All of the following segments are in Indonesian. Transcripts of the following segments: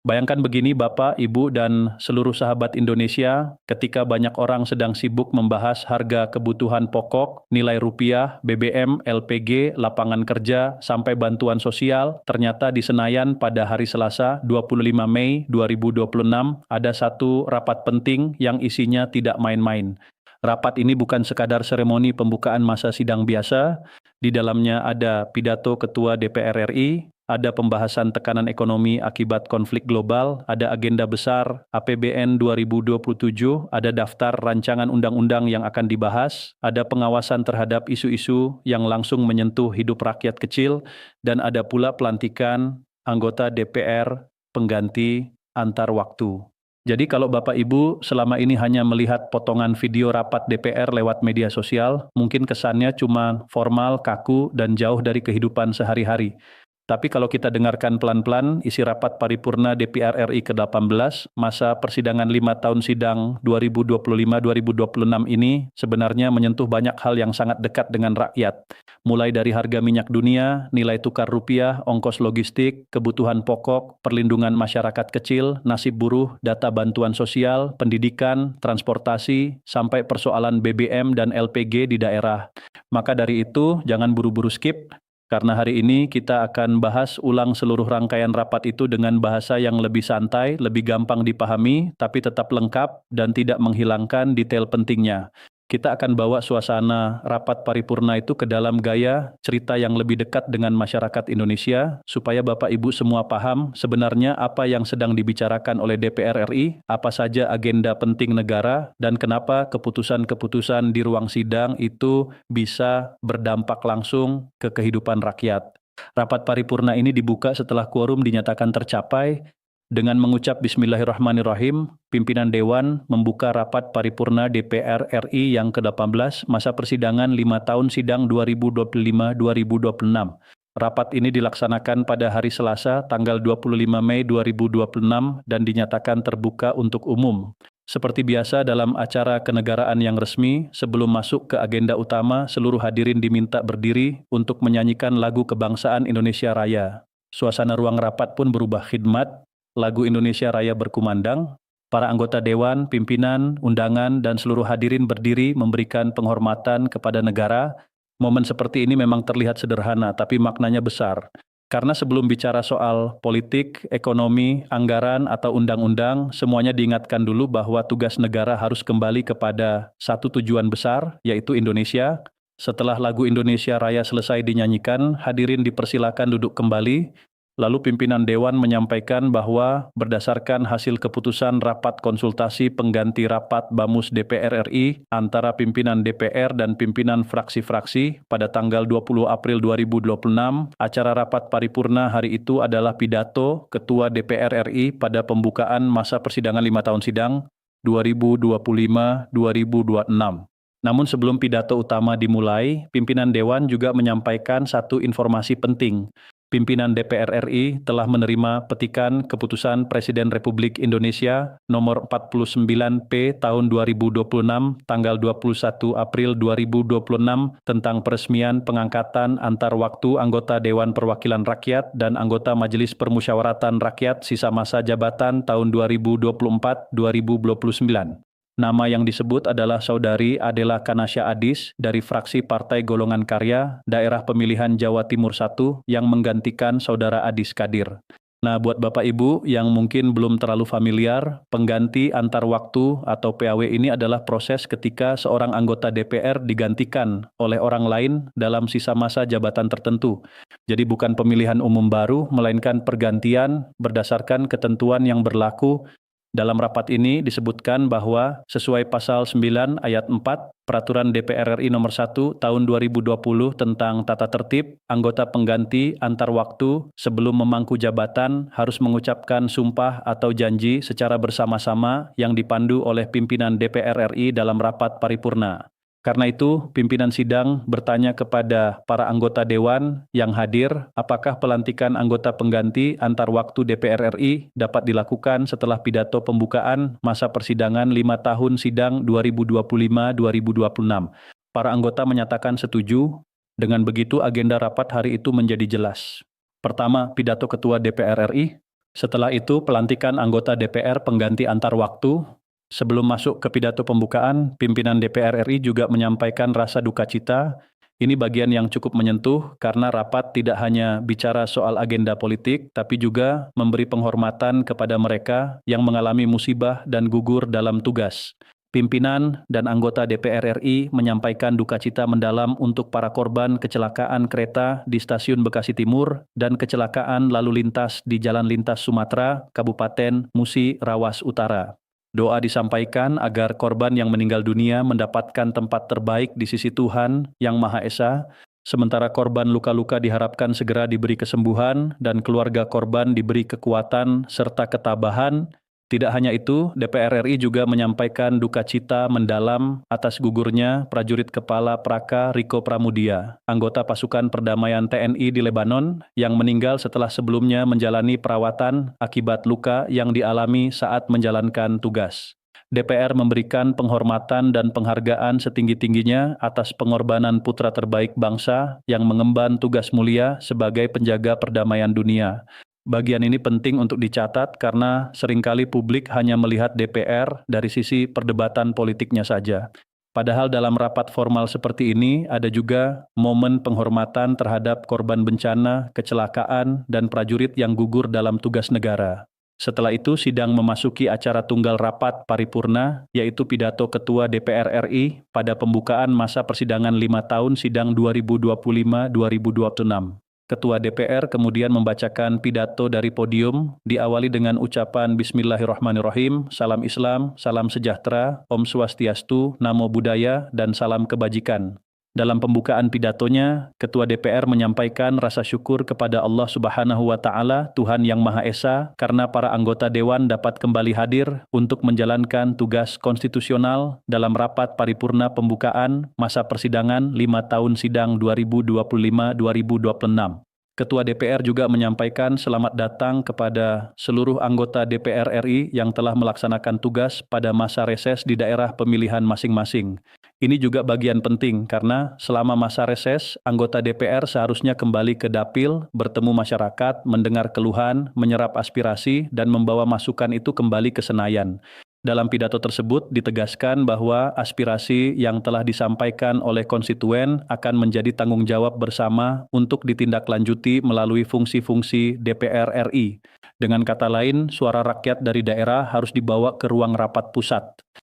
Bayangkan begini Bapak, Ibu, dan seluruh sahabat Indonesia, ketika banyak orang sedang sibuk membahas harga kebutuhan pokok, nilai rupiah, BBM, LPG, lapangan kerja, sampai bantuan sosial, ternyata di Senayan pada hari Selasa 25 Mei 2026 ada satu rapat penting yang isinya tidak main-main. Rapat ini bukan sekadar seremoni pembukaan masa sidang biasa, di dalamnya ada pidato Ketua DPR RI, ada pembahasan tekanan ekonomi akibat konflik global, ada agenda besar APBN 2027, ada daftar rancangan undang-undang yang akan dibahas, ada pengawasan terhadap isu-isu yang langsung menyentuh hidup rakyat kecil, dan ada pula pelantikan anggota DPR pengganti antar waktu. Jadi kalau Bapak Ibu selama ini hanya melihat potongan video rapat DPR lewat media sosial, mungkin kesannya cuma formal, kaku, dan jauh dari kehidupan sehari-hari. Tapi kalau kita dengarkan pelan-pelan, isi rapat paripurna DPR RI ke-18, masa persidangan 5 tahun sidang 2025-2026 ini sebenarnya menyentuh banyak hal yang sangat dekat dengan rakyat. Mulai dari harga minyak dunia, nilai tukar rupiah, ongkos logistik, kebutuhan pokok, perlindungan masyarakat kecil, nasib buruh, data bantuan sosial, pendidikan, transportasi, sampai persoalan BBM dan LPG di daerah. Maka dari itu, jangan buru-buru skip, karena hari ini kita akan bahas ulang seluruh rangkaian rapat itu dengan bahasa yang lebih santai, lebih gampang dipahami, tapi tetap lengkap dan tidak menghilangkan detail pentingnya. Kita akan bawa suasana rapat paripurna itu ke dalam gaya cerita yang lebih dekat dengan masyarakat Indonesia, supaya Bapak Ibu semua paham sebenarnya apa yang sedang dibicarakan oleh DPR RI, apa saja agenda penting negara, dan kenapa keputusan-keputusan di ruang sidang itu bisa berdampak langsung ke kehidupan rakyat. Rapat paripurna ini dibuka setelah quorum dinyatakan tercapai. Dengan mengucap Bismillahirrahmanirrahim, pimpinan Dewan membuka rapat paripurna DPR RI yang ke-18 masa persidangan 5 tahun sidang 2025-2026. Rapat ini dilaksanakan pada hari Selasa tanggal 25 Mei 2026 dan dinyatakan terbuka untuk umum. Seperti biasa dalam acara kenegaraan yang resmi, sebelum masuk ke agenda utama, seluruh hadirin diminta berdiri untuk menyanyikan lagu kebangsaan Indonesia Raya. Suasana ruang rapat pun berubah khidmat. Lagu Indonesia Raya berkumandang, para anggota dewan, pimpinan, undangan, dan seluruh hadirin berdiri memberikan penghormatan kepada negara. Momen seperti ini memang terlihat sederhana, tapi maknanya besar. Karena sebelum bicara soal politik, ekonomi, anggaran, atau undang-undang, semuanya diingatkan dulu bahwa tugas negara harus kembali kepada satu tujuan besar, yaitu Indonesia. Setelah lagu Indonesia Raya selesai dinyanyikan, hadirin dipersilakan duduk kembali. Lalu pimpinan Dewan menyampaikan bahwa berdasarkan hasil keputusan rapat konsultasi pengganti rapat BAMUS DPR RI antara pimpinan DPR dan pimpinan fraksi-fraksi pada tanggal 20 April 2026, acara rapat paripurna hari itu adalah pidato Ketua DPR RI pada pembukaan masa persidangan 5 tahun sidang 2025-2026. Namun sebelum pidato utama dimulai, pimpinan Dewan juga menyampaikan satu informasi penting. Pimpinan DPR RI telah menerima petikan keputusan Presiden Republik Indonesia nomor 49P tahun 2026 tanggal 21 April 2026 tentang peresmian pengangkatan antar waktu anggota Dewan Perwakilan Rakyat dan anggota Majelis Permusyawaratan Rakyat sisa masa jabatan tahun 2024-2029. Nama yang disebut adalah Saudari Adela Kanasya Adis dari fraksi Partai Golongan Karya, daerah pemilihan Jawa Timur 1 yang menggantikan Saudara Adis Kadir. Nah, buat Bapak Ibu yang mungkin belum terlalu familiar, pengganti antar waktu atau PAW ini adalah proses ketika seorang anggota DPR digantikan oleh orang lain dalam sisa masa jabatan tertentu. Jadi bukan pemilihan umum baru, melainkan pergantian berdasarkan ketentuan yang berlaku. Dalam rapat ini disebutkan bahwa sesuai pasal 9 ayat 4 Peraturan DPR RI nomor 1 tahun 2020 tentang tata tertib, anggota pengganti antar waktu sebelum memangku jabatan harus mengucapkan sumpah atau janji secara bersama-sama yang dipandu oleh pimpinan DPR RI dalam rapat paripurna. Karena itu, pimpinan sidang bertanya kepada para anggota Dewan yang hadir, apakah pelantikan anggota pengganti antar waktu DPR RI dapat dilakukan setelah pidato pembukaan masa persidangan 5 tahun sidang 2025-2026. Para anggota menyatakan setuju, dengan begitu agenda rapat hari itu menjadi jelas. Pertama, pidato Ketua DPR RI. Setelah itu, pelantikan anggota DPR pengganti antar waktu. Sebelum masuk ke pidato pembukaan, pimpinan DPR RI juga menyampaikan rasa duka cita. Ini bagian yang cukup menyentuh karena rapat tidak hanya bicara soal agenda politik, tapi juga memberi penghormatan kepada mereka yang mengalami musibah dan gugur dalam tugas. Pimpinan dan anggota DPR RI menyampaikan duka cita mendalam untuk para korban kecelakaan kereta di Stasiun Bekasi Timur dan kecelakaan lalu lintas di Jalan Lintas Sumatera, Kabupaten Musi Rawas Utara. Doa disampaikan agar korban yang meninggal dunia mendapatkan tempat terbaik di sisi Tuhan Yang Maha Esa, sementara korban luka-luka diharapkan segera diberi kesembuhan dan keluarga korban diberi kekuatan serta ketabahan. Tidak hanya itu, DPR RI juga menyampaikan duka cita mendalam atas gugurnya prajurit kepala Praka Riko Pramudia, anggota pasukan perdamaian TNI di Lebanon, yang meninggal setelah sebelumnya menjalani perawatan akibat luka yang dialami saat menjalankan tugas. DPR memberikan penghormatan dan penghargaan setinggi-tingginya atas pengorbanan putra terbaik bangsa yang mengemban tugas mulia sebagai penjaga perdamaian dunia. Bagian ini penting untuk dicatat karena seringkali publik hanya melihat DPR dari sisi perdebatan politiknya saja. Padahal dalam rapat formal seperti ini ada juga momen penghormatan terhadap korban bencana, kecelakaan, dan prajurit yang gugur dalam tugas negara. Setelah itu sidang memasuki acara tunggal rapat paripurna, yaitu pidato Ketua DPR RI pada pembukaan masa persidangan 5 tahun sidang 2025-2026. Ketua DPR kemudian membacakan pidato dari podium, diawali dengan ucapan Bismillahirrahmanirrahim, Salam Islam, Salam Sejahtera, Om Swastiastu, Namo Buddhaya, dan Salam Kebajikan. Dalam pembukaan pidatonya, Ketua DPR menyampaikan rasa syukur kepada Allah Subhanahu wa Ta'ala, Tuhan Yang Maha Esa, karena para anggota Dewan dapat kembali hadir untuk menjalankan tugas konstitusional dalam rapat paripurna pembukaan masa persidangan 5 tahun sidang 2025-2026. Ketua DPR juga menyampaikan selamat datang kepada seluruh anggota DPR RI yang telah melaksanakan tugas pada masa reses di daerah pemilihan masing-masing. Ini juga bagian penting karena selama masa reses, anggota DPR seharusnya kembali ke dapil, bertemu masyarakat, mendengar keluhan, menyerap aspirasi, dan membawa masukan itu kembali ke Senayan. Dalam pidato tersebut ditegaskan bahwa aspirasi yang telah disampaikan oleh konstituen akan menjadi tanggung jawab bersama untuk ditindaklanjuti melalui fungsi-fungsi DPR RI. Dengan kata lain, suara rakyat dari daerah harus dibawa ke ruang rapat pusat.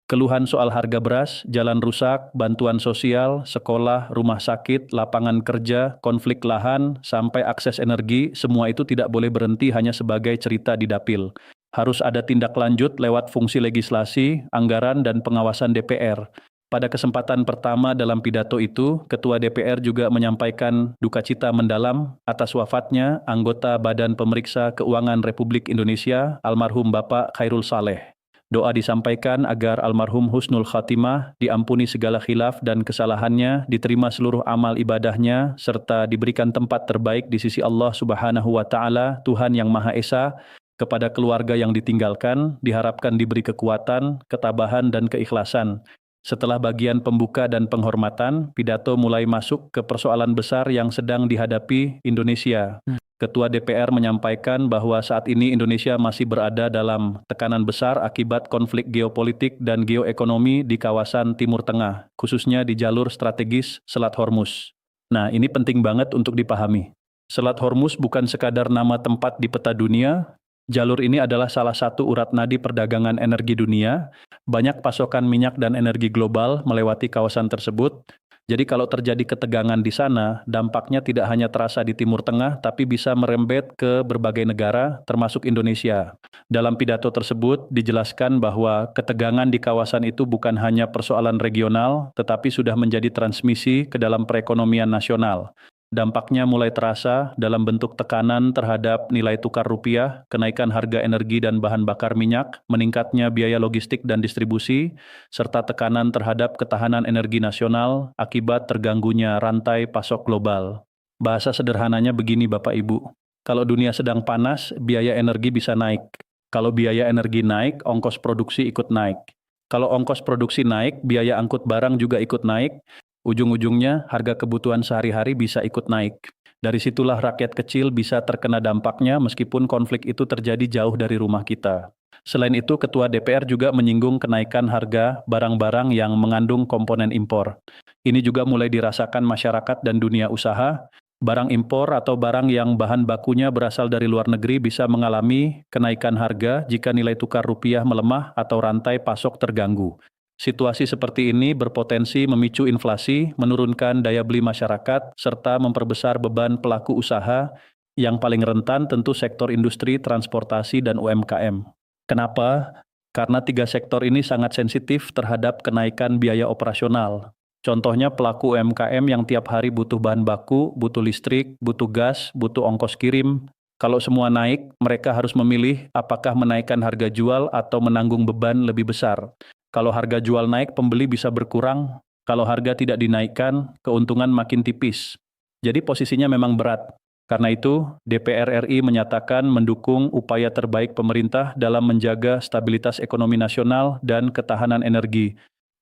Keluhan soal harga beras, jalan rusak, bantuan sosial, sekolah, rumah sakit, lapangan kerja, konflik lahan, sampai akses energi, semua itu tidak boleh berhenti hanya sebagai cerita di dapil. Harus ada tindak lanjut lewat fungsi legislasi, anggaran, dan pengawasan DPR. Pada kesempatan pertama dalam pidato itu, Ketua DPR juga menyampaikan duka cita mendalam atas wafatnya anggota Badan Pemeriksa Keuangan Republik Indonesia, almarhum Bapak Khairul Saleh. Doa disampaikan agar almarhum husnul khatimah, diampuni segala khilaf dan kesalahannya, diterima seluruh amal ibadahnya, serta diberikan tempat terbaik di sisi Allah Subhanahu wa Ta'ala, Tuhan Yang Maha Esa. Kepada keluarga yang ditinggalkan, diharapkan diberi kekuatan, ketabahan, dan keikhlasan. Setelah bagian pembuka dan penghormatan, pidato mulai masuk ke persoalan besar yang sedang dihadapi Indonesia. Ketua DPR menyampaikan bahwa saat ini Indonesia masih berada dalam tekanan besar akibat konflik geopolitik dan geoekonomi di kawasan Timur Tengah, khususnya di jalur strategis Selat Hormuz. Nah, ini penting banget untuk dipahami. Selat Hormuz bukan sekadar nama tempat di peta dunia. Jalur ini adalah salah satu urat nadi perdagangan energi dunia. Banyak pasokan minyak dan energi global melewati kawasan tersebut. Jadi kalau terjadi ketegangan di sana, dampaknya tidak hanya terasa di Timur Tengah, tapi bisa merembet ke berbagai negara, termasuk Indonesia. Dalam pidato tersebut dijelaskan bahwa ketegangan di kawasan itu bukan hanya persoalan regional, tetapi sudah menjadi transmisi ke dalam perekonomian nasional. Dampaknya mulai terasa dalam bentuk tekanan terhadap nilai tukar rupiah, kenaikan harga energi dan bahan bakar minyak, meningkatnya biaya logistik dan distribusi, serta tekanan terhadap ketahanan energi nasional akibat terganggunya rantai pasok global. Bahasa sederhananya begini Bapak Ibu, kalau dunia sedang panas, biaya energi bisa naik. Kalau biaya energi naik, ongkos produksi ikut naik. Kalau ongkos produksi naik, biaya angkut barang juga ikut naik. Ujung-ujungnya harga kebutuhan sehari-hari bisa ikut naik. Dari situlah rakyat kecil bisa terkena dampaknya meskipun konflik itu terjadi jauh dari rumah kita. Selain itu, Ketua DPR juga menyinggung kenaikan harga barang-barang yang mengandung komponen impor. Ini juga mulai dirasakan masyarakat dan dunia usaha. Barang impor atau barang yang bahan bakunya berasal dari luar negeri bisa mengalami kenaikan harga jika nilai tukar rupiah melemah atau rantai pasok terganggu. Situasi seperti ini berpotensi memicu inflasi, menurunkan daya beli masyarakat, serta memperbesar beban pelaku usaha yang paling rentan tentu sektor industri, transportasi, dan UMKM. Kenapa? Karena tiga sektor ini sangat sensitif terhadap kenaikan biaya operasional. Contohnya pelaku UMKM yang tiap hari butuh bahan baku, butuh listrik, butuh gas, butuh ongkos kirim. Kalau semua naik, mereka harus memilih apakah menaikkan harga jual atau menanggung beban lebih besar. Kalau harga jual naik, pembeli bisa berkurang. Kalau harga tidak dinaikkan, keuntungan makin tipis. Jadi posisinya memang berat. Karena itu, DPR RI menyatakan mendukung upaya terbaik pemerintah dalam menjaga stabilitas ekonomi nasional dan ketahanan energi.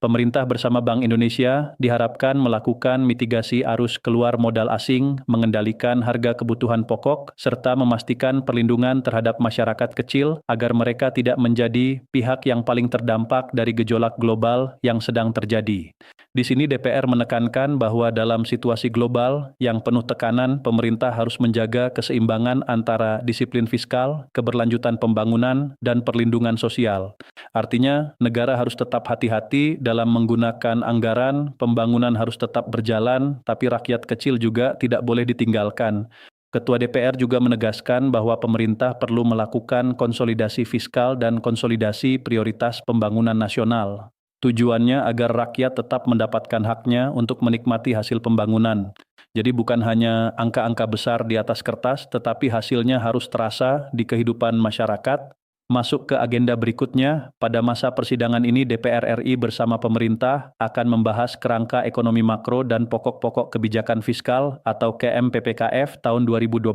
Pemerintah bersama Bank Indonesia diharapkan melakukan mitigasi arus keluar modal asing, mengendalikan harga kebutuhan pokok, serta memastikan perlindungan terhadap masyarakat kecil agar mereka tidak menjadi pihak yang paling terdampak dari gejolak global yang sedang terjadi. Di sini DPR menekankan bahwa dalam situasi global yang penuh tekanan, pemerintah harus menjaga keseimbangan antara disiplin fiskal, keberlanjutan pembangunan, dan perlindungan sosial. Artinya, negara harus tetap hati-hati dalam menggunakan anggaran, pembangunan harus tetap berjalan, tapi rakyat kecil juga tidak boleh ditinggalkan. Ketua DPR juga menegaskan bahwa pemerintah perlu melakukan konsolidasi fiskal dan konsolidasi prioritas pembangunan nasional. Tujuannya agar rakyat tetap mendapatkan haknya untuk menikmati hasil pembangunan. Jadi bukan hanya angka-angka besar di atas kertas, tetapi hasilnya harus terasa di kehidupan masyarakat. Masuk ke agenda berikutnya, pada masa persidangan ini DPR RI bersama pemerintah akan membahas kerangka ekonomi makro dan pokok-pokok kebijakan fiskal atau KMPPKF tahun 2027.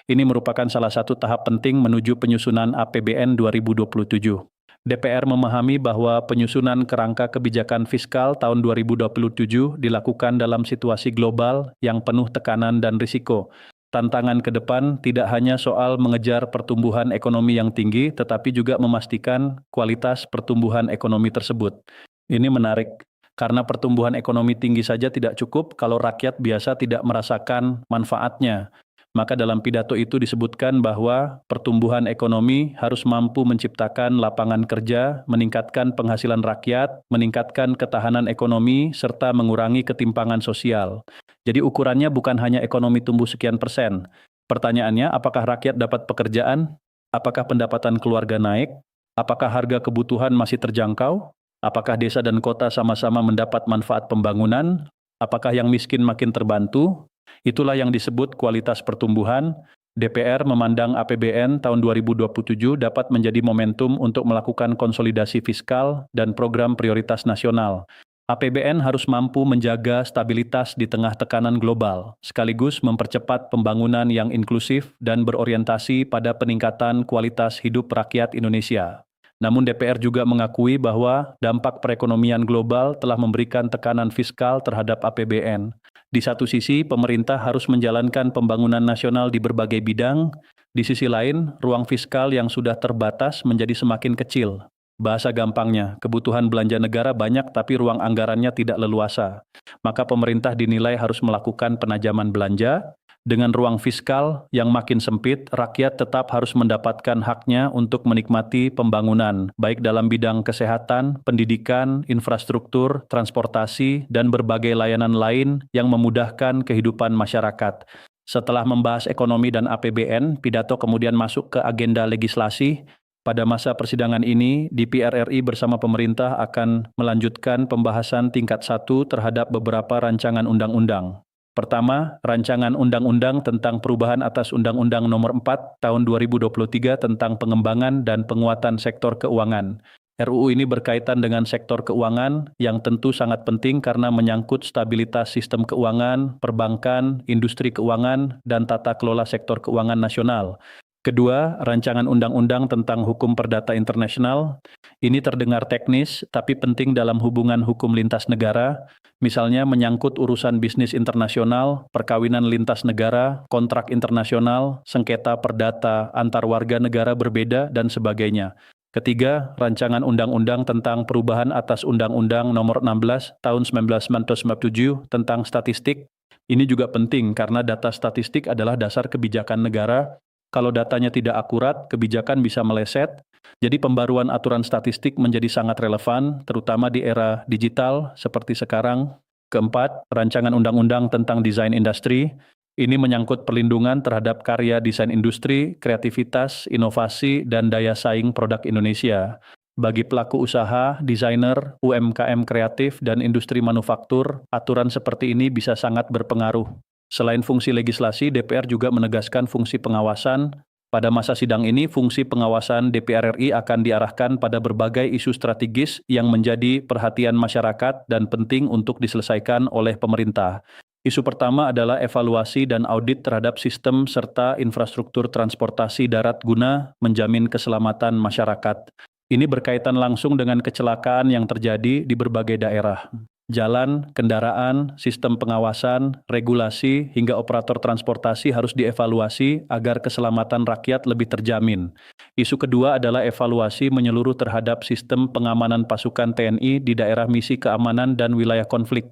Ini merupakan salah satu tahap penting menuju penyusunan APBN 2027. DPR memahami bahwa penyusunan kerangka kebijakan fiskal tahun 2027 dilakukan dalam situasi global yang penuh tekanan dan risiko. Tantangan ke depan tidak hanya soal mengejar pertumbuhan ekonomi yang tinggi, tetapi juga memastikan kualitas pertumbuhan ekonomi tersebut. Ini menarik, karena pertumbuhan ekonomi tinggi saja tidak cukup kalau rakyat biasa tidak merasakan manfaatnya. Maka dalam pidato itu disebutkan bahwa pertumbuhan ekonomi harus mampu menciptakan lapangan kerja, meningkatkan penghasilan rakyat, meningkatkan ketahanan ekonomi, serta mengurangi ketimpangan sosial. Jadi ukurannya bukan hanya ekonomi tumbuh sekian persen. Pertanyaannya, apakah rakyat dapat pekerjaan? Apakah pendapatan keluarga naik? Apakah harga kebutuhan masih terjangkau? Apakah desa dan kota sama-sama mendapat manfaat pembangunan? Apakah yang miskin makin terbantu? Itulah yang disebut kualitas pertumbuhan. DPR memandang APBN tahun 2027 dapat menjadi momentum untuk melakukan konsolidasi fiskal dan program prioritas nasional. APBN harus mampu menjaga stabilitas di tengah tekanan global, sekaligus mempercepat pembangunan yang inklusif dan berorientasi pada peningkatan kualitas hidup rakyat Indonesia. Namun DPR juga mengakui bahwa dampak perekonomian global telah memberikan tekanan fiskal terhadap APBN. Di satu sisi, pemerintah harus menjalankan pembangunan nasional di berbagai bidang. Di sisi lain, ruang fiskal yang sudah terbatas menjadi semakin kecil. Bahasa gampangnya, kebutuhan belanja negara banyak tapi ruang anggarannya tidak leluasa. Maka pemerintah dinilai harus melakukan penajaman belanja. Dengan ruang fiskal yang makin sempit, rakyat tetap harus mendapatkan haknya untuk menikmati pembangunan, baik dalam bidang kesehatan, pendidikan, infrastruktur, transportasi, dan berbagai layanan lain yang memudahkan kehidupan masyarakat. Setelah membahas ekonomi dan APBN, pidato kemudian masuk ke agenda legislasi. Pada masa persidangan ini, DPR RI bersama pemerintah akan melanjutkan pembahasan tingkat 1 terhadap beberapa rancangan undang-undang. Pertama, rancangan undang-undang tentang perubahan atas Undang-Undang Nomor 4 Tahun 2023 tentang pengembangan dan penguatan sektor keuangan. RUU ini berkaitan dengan sektor keuangan yang tentu sangat penting karena menyangkut stabilitas sistem keuangan, perbankan, industri keuangan, dan tata kelola sektor keuangan nasional. Kedua, rancangan undang-undang tentang hukum perdata internasional. Ini terdengar teknis, tapi penting dalam hubungan hukum lintas negara, misalnya menyangkut urusan bisnis internasional, perkawinan lintas negara, kontrak internasional, sengketa perdata antar warga negara berbeda, dan sebagainya. Ketiga, rancangan undang-undang tentang perubahan atas Undang-Undang Nomor 16 Tahun 1997 tentang statistik. Ini juga penting karena data statistik adalah dasar kebijakan negara. Kalau datanya tidak akurat, kebijakan bisa meleset. Jadi pembaruan aturan statistik menjadi sangat relevan, terutama di era digital seperti sekarang. Keempat, rancangan undang-undang tentang desain industri. Ini menyangkut perlindungan terhadap karya desain industri, kreativitas, inovasi, dan daya saing produk Indonesia. Bagi pelaku usaha, desainer, UMKM kreatif, dan industri manufaktur, aturan seperti ini bisa sangat berpengaruh. Selain fungsi legislasi, DPR juga menegaskan fungsi pengawasan. Pada masa sidang ini, fungsi pengawasan DPR RI akan diarahkan pada berbagai isu strategis yang menjadi perhatian masyarakat dan penting untuk diselesaikan oleh pemerintah. Isu pertama adalah evaluasi dan audit terhadap sistem serta infrastruktur transportasi darat guna menjamin keselamatan masyarakat. Ini berkaitan langsung dengan kecelakaan yang terjadi di berbagai daerah. Jalan, kendaraan, sistem pengawasan, regulasi, hingga operator transportasi harus dievaluasi agar keselamatan rakyat lebih terjamin. Isu kedua adalah evaluasi menyeluruh terhadap sistem pengamanan pasukan TNI di daerah misi keamanan dan wilayah konflik.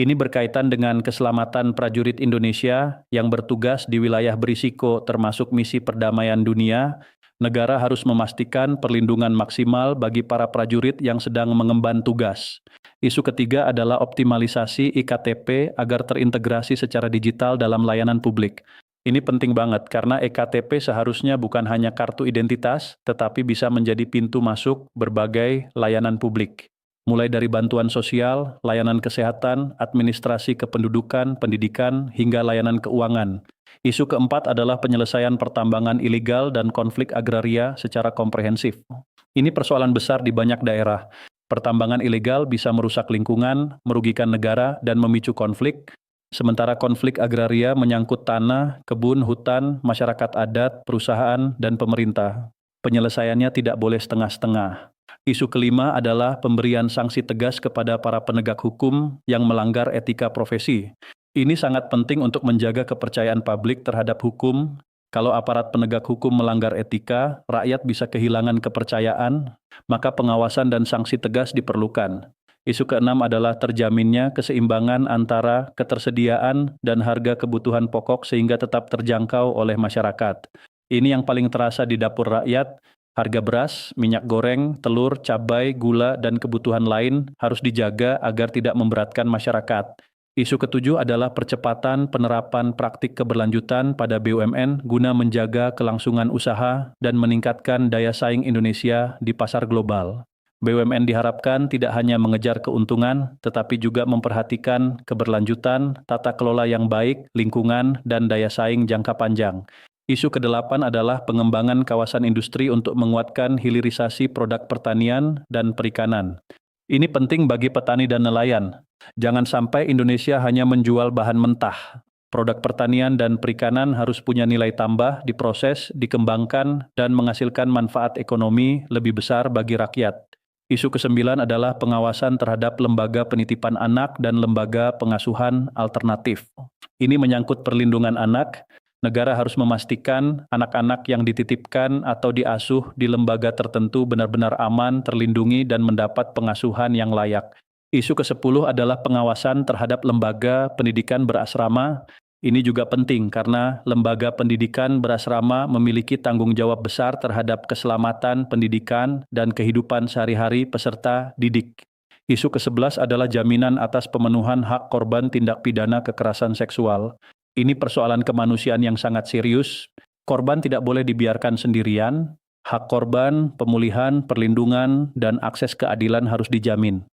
Ini berkaitan dengan keselamatan prajurit Indonesia yang bertugas di wilayah berisiko termasuk misi perdamaian dunia. Negara harus memastikan perlindungan maksimal bagi para prajurit yang sedang mengemban tugas. Isu ketiga adalah optimalisasi IKTP agar terintegrasi secara digital dalam layanan publik. Ini penting banget karena EKTP seharusnya bukan hanya kartu identitas, tetapi bisa menjadi pintu masuk berbagai layanan publik. Mulai dari bantuan sosial, layanan kesehatan, administrasi kependudukan, pendidikan, hingga layanan keuangan. Isu keempat adalah penyelesaian pertambangan ilegal dan konflik agraria secara komprehensif. Ini persoalan besar di banyak daerah. Pertambangan ilegal bisa merusak lingkungan, merugikan negara, dan memicu konflik. Sementara konflik agraria menyangkut tanah, kebun, hutan, masyarakat adat, perusahaan, dan pemerintah. Penyelesaiannya tidak boleh setengah-setengah. Isu kelima adalah pemberian sanksi tegas kepada para penegak hukum yang melanggar etika profesi. Ini sangat penting untuk menjaga kepercayaan publik terhadap hukum. Kalau aparat penegak hukum melanggar etika, rakyat bisa kehilangan kepercayaan, maka pengawasan dan sanksi tegas diperlukan. Isu keenam adalah terjaminnya keseimbangan antara ketersediaan dan harga kebutuhan pokok sehingga tetap terjangkau oleh masyarakat. Ini yang paling terasa di dapur rakyat. Harga beras, minyak goreng, telur, cabai, gula, dan kebutuhan lain harus dijaga agar tidak memberatkan masyarakat. Isu ketujuh adalah percepatan penerapan praktik keberlanjutan pada BUMN guna menjaga kelangsungan usaha dan meningkatkan daya saing Indonesia di pasar global. BUMN diharapkan tidak hanya mengejar keuntungan, tetapi juga memperhatikan keberlanjutan, tata kelola yang baik, lingkungan, dan daya saing jangka panjang. Isu kedelapan adalah pengembangan kawasan industri untuk menguatkan hilirisasi produk pertanian dan perikanan. Ini penting bagi petani dan nelayan. Jangan sampai Indonesia hanya menjual bahan mentah. Produk pertanian dan perikanan harus punya nilai tambah, diproses, dikembangkan, dan menghasilkan manfaat ekonomi lebih besar bagi rakyat. Isu kesembilan adalah pengawasan terhadap lembaga penitipan anak dan lembaga pengasuhan alternatif. Ini menyangkut perlindungan anak. Negara harus memastikan anak-anak yang dititipkan atau diasuh di lembaga tertentu benar-benar aman, terlindungi, dan mendapat pengasuhan yang layak. Isu ke-10 adalah pengawasan terhadap lembaga pendidikan berasrama. Ini juga penting karena lembaga pendidikan berasrama memiliki tanggung jawab besar terhadap keselamatan pendidikan dan kehidupan sehari-hari peserta didik. Isu ke-11 adalah jaminan atas pemenuhan hak korban tindak pidana kekerasan seksual. Ini persoalan kemanusiaan yang sangat serius. Korban tidak boleh dibiarkan sendirian. Hak korban, pemulihan, perlindungan, dan akses keadilan harus dijamin.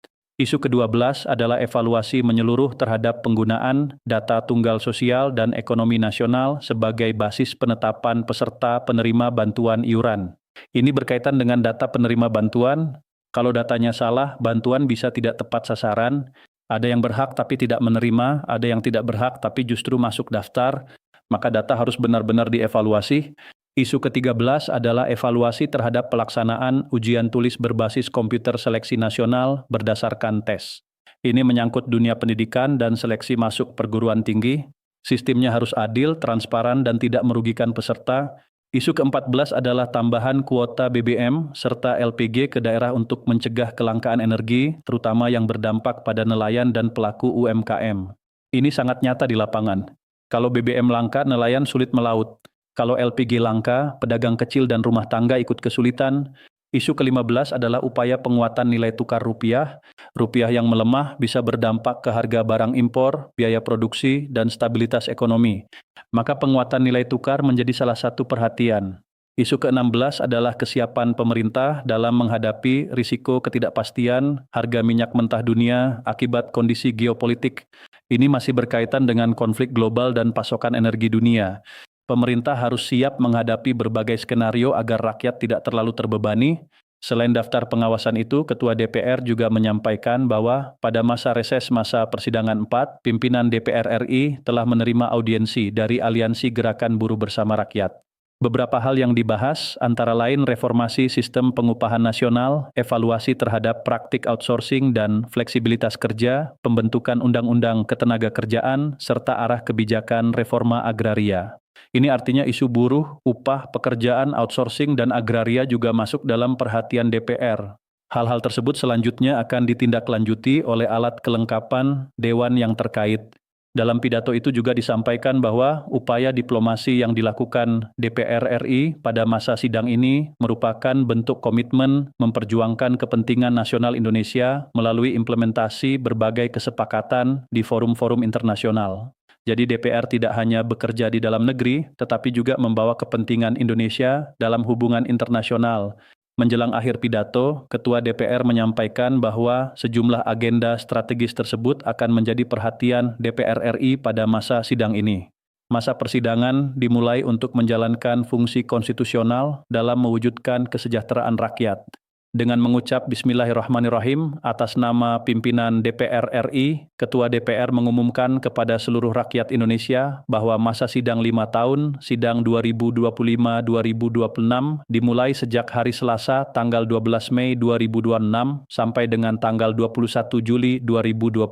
Isu ke-12 adalah evaluasi menyeluruh terhadap penggunaan data tunggal sosial dan ekonomi nasional sebagai basis penetapan peserta penerima bantuan iuran. Ini berkaitan dengan data penerima bantuan. Kalau datanya salah, bantuan bisa tidak tepat sasaran. Ada yang berhak tapi tidak menerima, ada yang tidak berhak tapi justru masuk daftar, maka data harus benar-benar dievaluasi. Isu ke-13 adalah evaluasi terhadap pelaksanaan ujian tulis berbasis komputer seleksi nasional berdasarkan tes. Ini menyangkut dunia pendidikan dan seleksi masuk perguruan tinggi. Sistemnya harus adil, transparan, dan tidak merugikan peserta. Isu ke-14 adalah tambahan kuota BBM serta LPG ke daerah untuk mencegah kelangkaan energi, terutama yang berdampak pada nelayan dan pelaku UMKM. Ini sangat nyata di lapangan. Kalau BBM langka, nelayan sulit melaut. Kalau LPG langka, pedagang kecil dan rumah tangga ikut kesulitan. Isu ke-15 adalah upaya penguatan nilai tukar rupiah. Rupiah yang melemah bisa berdampak ke harga barang impor, biaya produksi, dan stabilitas ekonomi. Maka penguatan nilai tukar menjadi salah satu perhatian. Isu ke-16 adalah kesiapan pemerintah dalam menghadapi risiko ketidakpastian harga minyak mentah dunia akibat kondisi geopolitik. Ini masih berkaitan dengan konflik global dan pasokan energi dunia. Pemerintah harus siap menghadapi berbagai skenario agar rakyat tidak terlalu terbebani. Selain daftar pengawasan itu, Ketua DPR juga menyampaikan bahwa pada masa reses masa persidangan 4, pimpinan DPR RI telah menerima audiensi dari Aliansi Gerakan Buruh Bersama Rakyat. Beberapa hal yang dibahas antara lain reformasi sistem pengupahan nasional, evaluasi terhadap praktik outsourcing dan fleksibilitas kerja, pembentukan undang-undang ketenagakerjaan, serta arah kebijakan reforma agraria. Ini artinya isu buruh, upah, pekerjaan, outsourcing, dan agraria juga masuk dalam perhatian DPR. Hal-hal tersebut selanjutnya akan ditindaklanjuti oleh alat kelengkapan dewan yang terkait. Dalam pidato itu juga disampaikan bahwa upaya diplomasi yang dilakukan DPR RI pada masa sidang ini merupakan bentuk komitmen memperjuangkan kepentingan nasional Indonesia melalui implementasi berbagai kesepakatan di forum-forum internasional. Jadi DPR tidak hanya bekerja di dalam negeri, tetapi juga membawa kepentingan Indonesia dalam hubungan internasional. Menjelang akhir pidato, Ketua DPR menyampaikan bahwa sejumlah agenda strategis tersebut akan menjadi perhatian DPR RI pada masa sidang ini. Masa persidangan dimulai untuk menjalankan fungsi konstitusional dalam mewujudkan kesejahteraan rakyat. Dengan mengucap Bismillahirrahmanirrahim atas nama pimpinan DPR RI, Ketua DPR mengumumkan kepada seluruh rakyat Indonesia bahwa masa sidang 5 tahun, sidang 2025-2026, dimulai sejak hari Selasa tanggal 12 Mei 2026 sampai dengan tanggal 21 Juli 2026.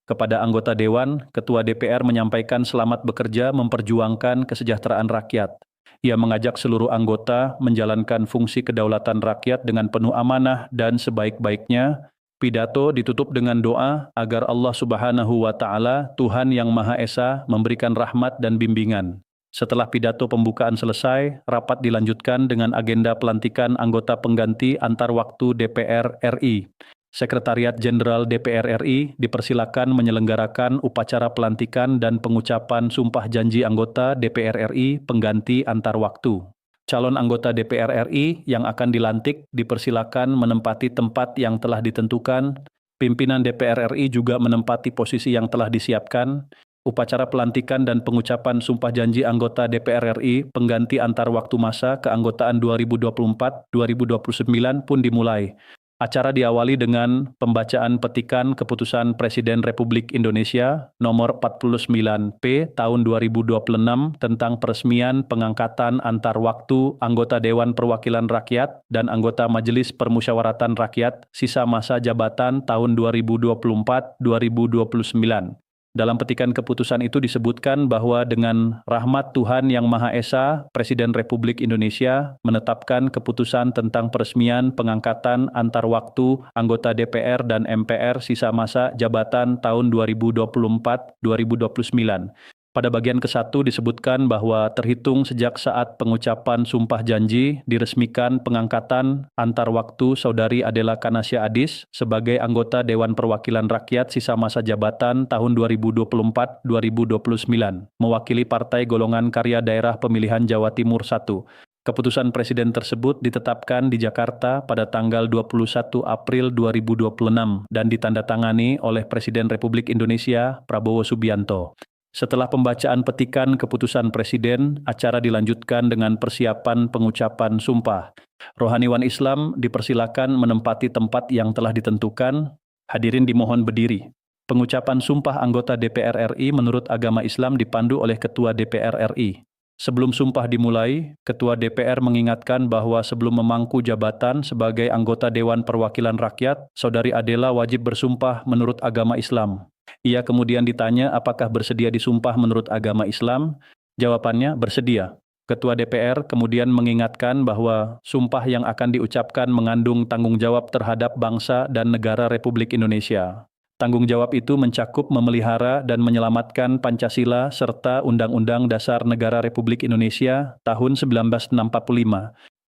Kepada anggota Dewan, Ketua DPR menyampaikan selamat bekerja memperjuangkan kesejahteraan rakyat. Ia mengajak seluruh anggota menjalankan fungsi kedaulatan rakyat dengan penuh amanah dan sebaik-baiknya. Pidato ditutup dengan doa agar Allah Subhanahu wa Ta'ala, Tuhan yang Maha Esa, memberikan rahmat dan bimbingan. Setelah pidato pembukaan selesai, rapat dilanjutkan dengan agenda pelantikan anggota pengganti antar waktu DPR RI. Sekretariat Jenderal DPR RI dipersilakan menyelenggarakan upacara pelantikan dan pengucapan sumpah janji anggota DPR RI pengganti antar waktu. Calon anggota DPR RI yang akan dilantik dipersilakan menempati tempat yang telah ditentukan. Pimpinan DPR RI juga menempati posisi yang telah disiapkan. Upacara pelantikan dan pengucapan sumpah janji anggota DPR RI pengganti antar waktu masa keanggotaan 2024-2029 pun dimulai. Acara diawali dengan pembacaan petikan Keputusan Presiden Republik Indonesia nomor 49P tahun 2026 tentang peresmian pengangkatan antar waktu anggota Dewan Perwakilan Rakyat dan anggota Majelis Permusyawaratan Rakyat sisa masa jabatan tahun 2024-2029. Dalam petikan keputusan itu disebutkan bahwa dengan rahmat Tuhan Yang Maha Esa, Presiden Republik Indonesia menetapkan keputusan tentang peresmian pengangkatan antar waktu anggota DPR dan MPR sisa masa jabatan tahun 2024-2029. Pada bagian ke-1 disebutkan bahwa terhitung sejak saat pengucapan sumpah janji diresmikan pengangkatan antar waktu Saudari Adela Kanasya Adis sebagai anggota Dewan Perwakilan Rakyat sisa masa jabatan tahun 2024-2029, mewakili Partai Golongan Karya Daerah Pemilihan Jawa Timur 1. Keputusan Presiden tersebut ditetapkan di Jakarta pada tanggal 21 April 2026 dan ditandatangani oleh Presiden Republik Indonesia Prabowo Subianto. Setelah pembacaan petikan keputusan Presiden, acara dilanjutkan dengan persiapan pengucapan sumpah. Rohaniwan Islam dipersilakan menempati tempat yang telah ditentukan. Hadirin dimohon berdiri. Pengucapan sumpah anggota DPR RI menurut agama Islam dipandu oleh Ketua DPR RI. Sebelum sumpah dimulai, Ketua DPR mengingatkan bahwa sebelum memangku jabatan sebagai anggota Dewan Perwakilan Rakyat, Saudari Adela wajib bersumpah menurut agama Islam. Ia kemudian ditanya apakah bersedia disumpah menurut agama Islam. Jawabannya bersedia. Ketua DPR kemudian mengingatkan bahwa sumpah yang akan diucapkan mengandung tanggung jawab terhadap bangsa dan negara Republik Indonesia. Tanggung jawab itu mencakup memelihara dan menyelamatkan Pancasila serta Undang-Undang Dasar Negara Republik Indonesia tahun 1945.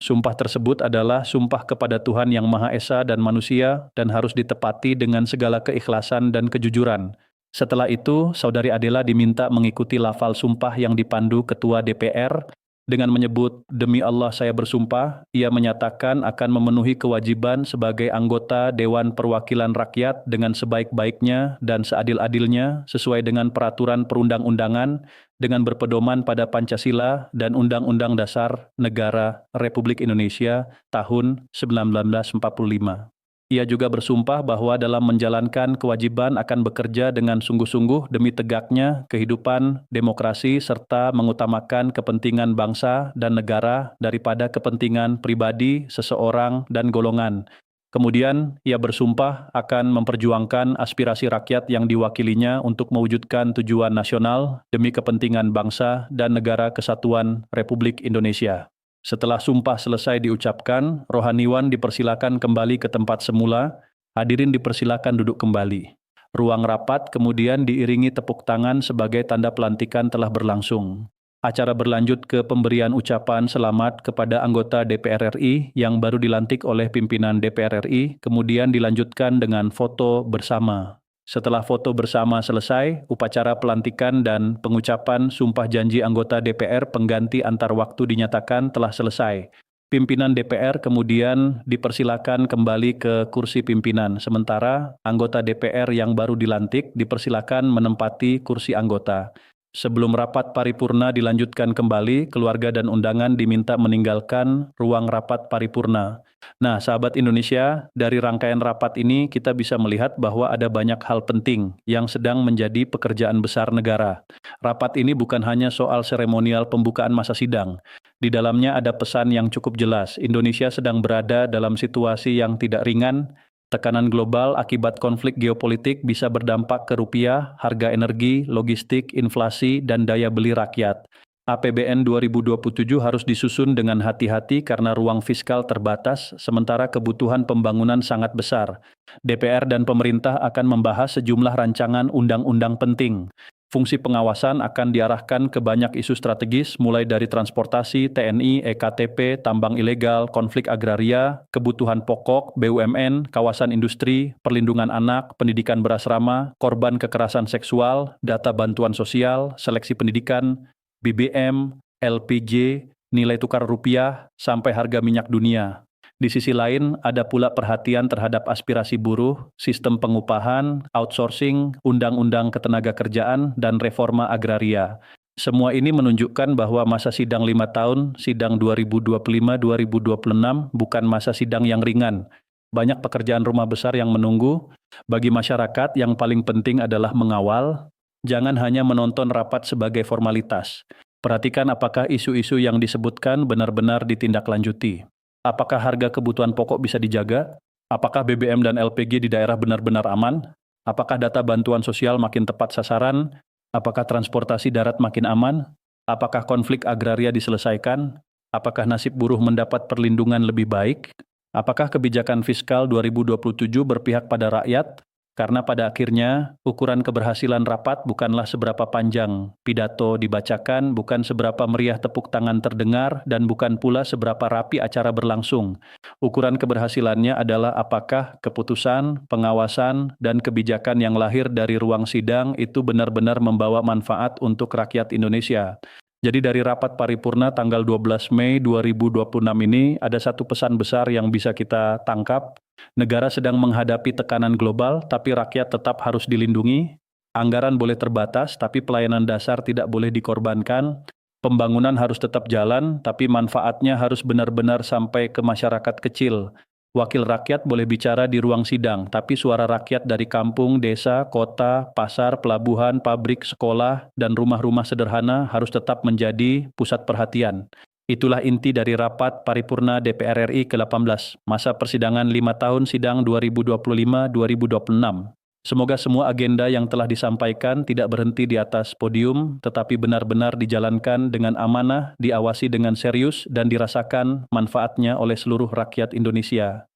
Sumpah tersebut adalah sumpah kepada Tuhan Yang Maha Esa dan manusia dan harus ditepati dengan segala keikhlasan dan kejujuran. Setelah itu, Saudari Adela diminta mengikuti lafal sumpah yang dipandu Ketua DPR. Dengan menyebut, "Demi Allah saya bersumpah," ia menyatakan akan memenuhi kewajiban sebagai anggota Dewan Perwakilan Rakyat dengan sebaik-baiknya dan seadil-adilnya sesuai dengan peraturan perundang-undangan dengan berpedoman pada Pancasila dan Undang-Undang Dasar Negara Republik Indonesia tahun 1945. Ia juga bersumpah bahwa dalam menjalankan kewajiban akan bekerja dengan sungguh-sungguh demi tegaknya kehidupan demokrasi serta mengutamakan kepentingan bangsa dan negara daripada kepentingan pribadi, seseorang, dan golongan. Kemudian, ia bersumpah akan memperjuangkan aspirasi rakyat yang diwakilinya untuk mewujudkan tujuan nasional demi kepentingan bangsa dan negara kesatuan Republik Indonesia. Setelah sumpah selesai diucapkan, rohaniwan dipersilakan kembali ke tempat semula, hadirin dipersilakan duduk kembali. Ruang rapat kemudian diiringi tepuk tangan sebagai tanda pelantikan telah berlangsung. Acara berlanjut ke pemberian ucapan selamat kepada anggota DPR RI yang baru dilantik oleh pimpinan DPR RI, kemudian dilanjutkan dengan foto bersama. Setelah foto bersama selesai, upacara pelantikan dan pengucapan sumpah janji anggota DPR pengganti antar waktu dinyatakan telah selesai. Pimpinan DPR kemudian dipersilakan kembali ke kursi pimpinan, sementara anggota DPR yang baru dilantik dipersilakan menempati kursi anggota. Sebelum rapat paripurna dilanjutkan kembali, keluarga dan undangan diminta meninggalkan ruang rapat paripurna. Nah, sahabat Indonesia, dari rangkaian rapat ini kita bisa melihat bahwa ada banyak hal penting yang sedang menjadi pekerjaan besar negara. Rapat ini bukan hanya soal seremonial pembukaan masa sidang. Di dalamnya ada pesan yang cukup jelas. Indonesia sedang berada dalam situasi yang tidak ringan. Tekanan global akibat konflik geopolitik bisa berdampak ke rupiah, harga energi, logistik, inflasi, dan daya beli rakyat. APBN 2027 harus disusun dengan hati-hati karena ruang fiskal terbatas, sementara kebutuhan pembangunan sangat besar. DPR dan pemerintah akan membahas sejumlah rancangan undang-undang penting. Fungsi pengawasan akan diarahkan ke banyak isu strategis mulai dari transportasi, TNI, EKTP, tambang ilegal, konflik agraria, kebutuhan pokok, BUMN, kawasan industri, perlindungan anak, pendidikan berasrama, korban kekerasan seksual, data bantuan sosial, seleksi pendidikan, BBM, LPG, nilai tukar rupiah, sampai harga minyak dunia. Di sisi lain, ada pula perhatian terhadap aspirasi buruh, sistem pengupahan, outsourcing, undang-undang ketenagakerjaan, dan reforma agraria. Semua ini menunjukkan bahwa masa sidang 5 tahun, sidang 2025-2026, bukan masa sidang yang ringan. Banyak pekerjaan rumah besar yang menunggu. Bagi masyarakat, yang paling penting adalah mengawal. Jangan hanya menonton rapat sebagai formalitas. Perhatikan apakah isu-isu yang disebutkan benar-benar ditindaklanjuti. Apakah harga kebutuhan pokok bisa dijaga? Apakah BBM dan LPG di daerah benar-benar aman? Apakah data bantuan sosial makin tepat sasaran? Apakah transportasi darat makin aman? Apakah konflik agraria diselesaikan? Apakah nasib buruh mendapat perlindungan lebih baik? Apakah kebijakan fiskal 2027 berpihak pada rakyat? Karena pada akhirnya, ukuran keberhasilan rapat bukanlah seberapa panjang pidato dibacakan, bukan seberapa meriah tepuk tangan terdengar, dan bukan pula seberapa rapi acara berlangsung. Ukuran keberhasilannya adalah apakah keputusan, pengawasan, dan kebijakan yang lahir dari ruang sidang itu benar-benar membawa manfaat untuk rakyat Indonesia. Jadi dari rapat paripurna tanggal 12 Mei 2026 ini ada satu pesan besar yang bisa kita tangkap. Negara sedang menghadapi tekanan global, tapi rakyat tetap harus dilindungi. Anggaran boleh terbatas, tapi pelayanan dasar tidak boleh dikorbankan. Pembangunan harus tetap jalan, tapi manfaatnya harus benar-benar sampai ke masyarakat kecil. Wakil rakyat boleh bicara di ruang sidang, tapi suara rakyat dari kampung, desa, kota, pasar, pelabuhan, pabrik, sekolah, dan rumah-rumah sederhana harus tetap menjadi pusat perhatian. Itulah inti dari rapat paripurna DPR RI ke-18, masa persidangan 5 tahun sidang 2025-2026. Semoga semua agenda yang telah disampaikan tidak berhenti di atas podium, tetapi benar-benar dijalankan dengan amanah, diawasi dengan serius, dan dirasakan manfaatnya oleh seluruh rakyat Indonesia.